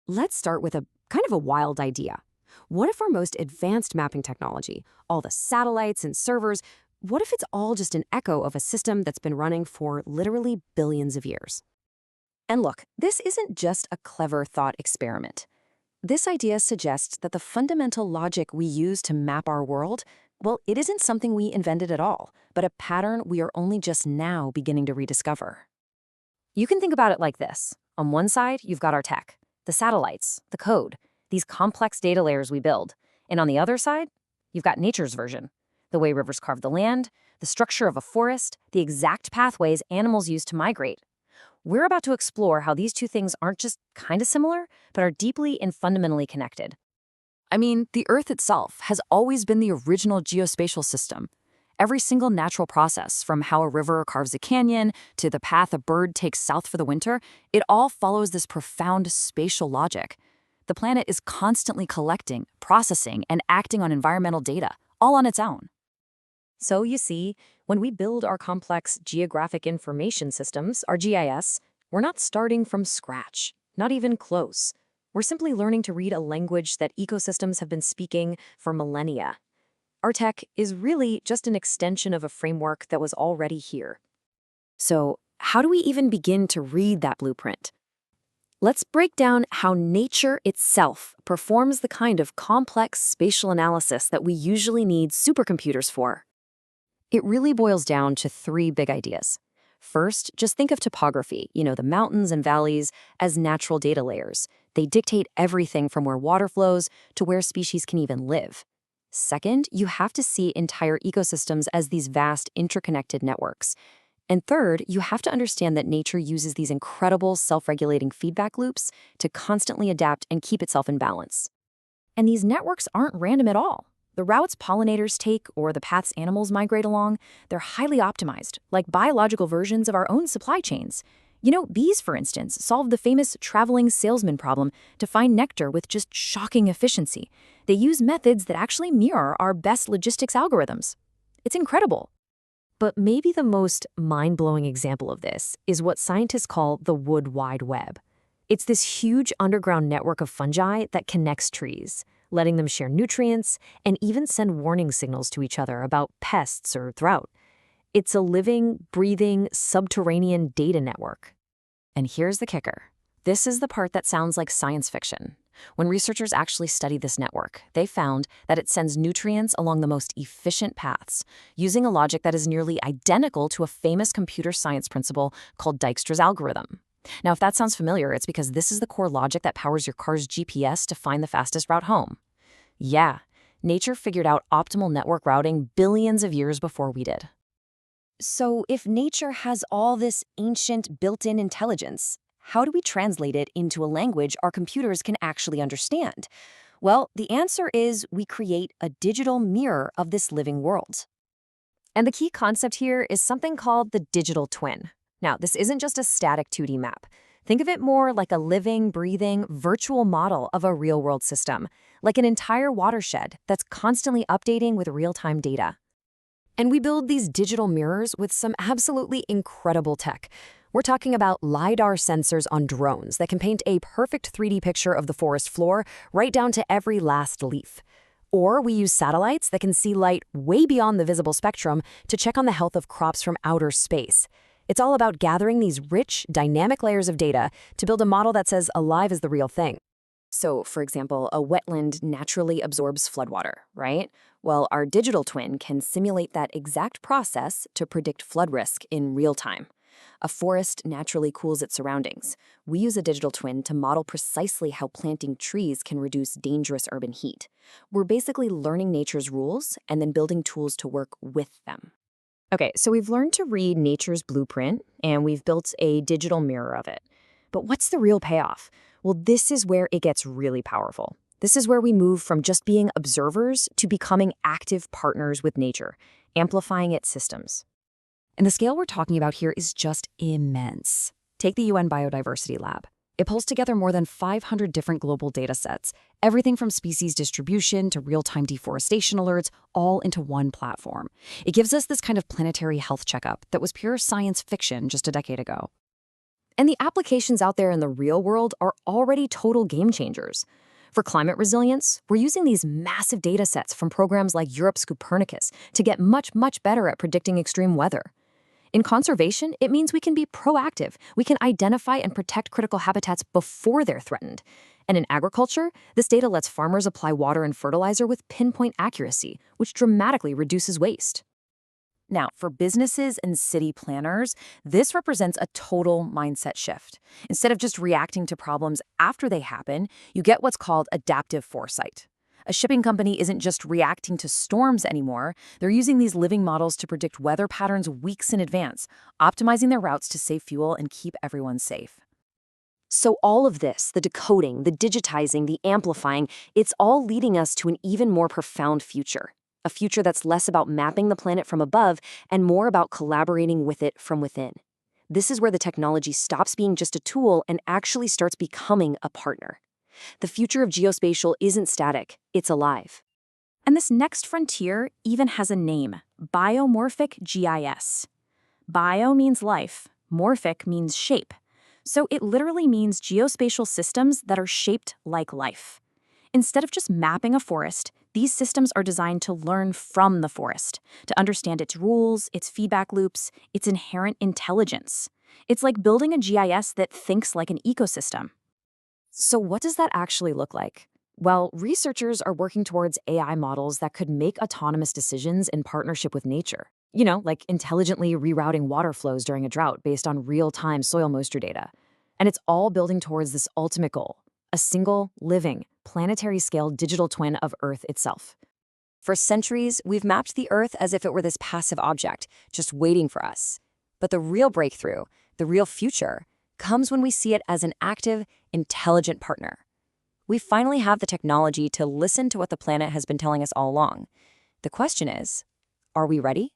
Let's start with a kind of a wild idea. What if our most advanced mapping technology, all the satellites and servers, what if it's all just an echo of a system that's been running for literally billions of years? And look, this isn't just a clever thought experiment. This idea suggests that the fundamental logic we use to map our world, well, it isn't something we invented at all, but a pattern we are only just now beginning to rediscover. You can think about it like this. On one side, you've got our tech, the satellites, the code, these complex data layers we build. And on the other side, you've got nature's version, the way rivers carve the land, the structure of a forest, the exact pathways animals use to migrate. We're about to explore how these two things aren't just kind of similar, but are deeply and fundamentally connected. I mean, the Earth itself has always been the original geospatial system. Every single natural process, from how a river carves a canyon to the path a bird takes south for the winter, it all follows this profound spatial logic. The planet is constantly collecting, processing, and acting on environmental data, all on its own. So you see, when we build our complex Geographic Information Systems, our GIS, we're not starting from scratch, not even close. We're simply learning to read a language that ecosystems have been speaking for millennia. Our tech is really just an extension of a framework that was already here. So, how do we even begin to read that blueprint? Let's break down how nature itself performs the kind of complex spatial analysis that we usually need supercomputers for. It really boils down to three big ideas. First, just think of topography, the mountains and valleys, as natural data layers. They dictate everything from where water flows to where species can even live. Second, you have to see entire ecosystems as these vast, interconnected networks. And third, you have to understand that nature uses these incredible self-regulating feedback loops to constantly adapt and keep itself in balance. And these networks aren't random at all. The routes pollinators take or the paths animals migrate along, they're highly optimized, like biological versions of our own supply chains. Bees, for instance, solved the famous traveling salesman problem to find nectar with just shocking efficiency. They use methods that actually mirror our best logistics algorithms. It's incredible. But maybe the most mind-blowing example of this is what scientists call the Wood Wide Web. It's this huge underground network of fungi that connects trees, letting them share nutrients and even send warning signals to each other about pests or drought. It's a living, breathing, subterranean data network. And here's the kicker. This is the part that sounds like science fiction. When researchers actually studied this network, they found that it sends nutrients along the most efficient paths, using a logic that is nearly identical to a famous computer science principle called Dijkstra's algorithm. Now, if that sounds familiar, it's because this is the core logic that powers your car's GPS to find the fastest route home. Yeah, nature figured out optimal network routing billions of years before we did. So if nature has all this ancient built-in intelligence, how do we translate it into a language our computers can actually understand? Well, the answer is we create a digital mirror of this living world. And the key concept here is something called the digital twin. Now, this isn't just a static 2D map. Think of it more like a living, breathing, virtual model of a real-world system, like an entire watershed that's constantly updating with real-time data. And we build these digital mirrors with some absolutely incredible tech. We're talking about LiDAR sensors on drones that can paint a perfect 3D picture of the forest floor right down to every last leaf. Or we use satellites that can see light way beyond the visible spectrum to check on the health of crops from outer space. It's all about gathering these rich, dynamic layers of data to build a model that says alive is the real thing. So, for example, a wetland naturally absorbs floodwater, right? Well, our digital twin can simulate that exact process to predict flood risk in real time. A forest naturally cools its surroundings. We use a digital twin to model precisely how planting trees can reduce dangerous urban heat. We're basically learning nature's rules and then building tools to work with them. Okay, so we've learned to read nature's blueprint, and we've built a digital mirror of it. But what's the real payoff? Well, this is where it gets really powerful. This is where we move from just being observers to becoming active partners with nature, amplifying its systems. And the scale we're talking about here is just immense. Take the UN Biodiversity Lab. It pulls together more than 500 different global data sets, everything from species distribution to real-time deforestation alerts, all into one platform. It gives us this kind of planetary health checkup that was pure science fiction just a decade ago. And the applications out there in the real world are already total game changers. For climate resilience, we're using these massive data sets from programs like Europe's Copernicus to get much better at predicting extreme weather. In conservation, it means we can be proactive. We can identify and protect critical habitats before they're threatened. And in agriculture, this data lets farmers apply water and fertilizer with pinpoint accuracy, which dramatically reduces waste. Now, for businesses and city planners, this represents a total mindset shift. Instead of just reacting to problems after they happen, you get what's called adaptive foresight. A shipping company isn't just reacting to storms anymore. They're using these living models to predict weather patterns weeks in advance, optimizing their routes to save fuel and keep everyone safe. So all of this, the decoding, the digitizing, the amplifying, it's all leading us to an even more profound future. A future that's less about mapping the planet from above and more about collaborating with it from within. This is where the technology stops being just a tool and actually starts becoming a partner. The future of geospatial isn't static, it's alive. And this next frontier even has a name, biomorphic GIS. Bio means life, morphic means shape. So it literally means geospatial systems that are shaped like life. Instead of just mapping a forest, these systems are designed to learn from the forest, to understand its rules, its feedback loops, its inherent intelligence. It's like building a GIS that thinks like an ecosystem. So what does that actually look like? Well, researchers are working towards AI models that could make autonomous decisions in partnership with nature. Like intelligently rerouting water flows during a drought based on real-time soil moisture data. And it's all building towards this ultimate goal, a single, living, planetary-scale digital twin of Earth itself. For centuries, we've mapped the Earth as if it were this passive object, just waiting for us. But the real breakthrough, the real future, comes when we see it as an active, intelligent partner. We finally have the technology to listen to what the planet has been telling us all along. The question is, are we ready?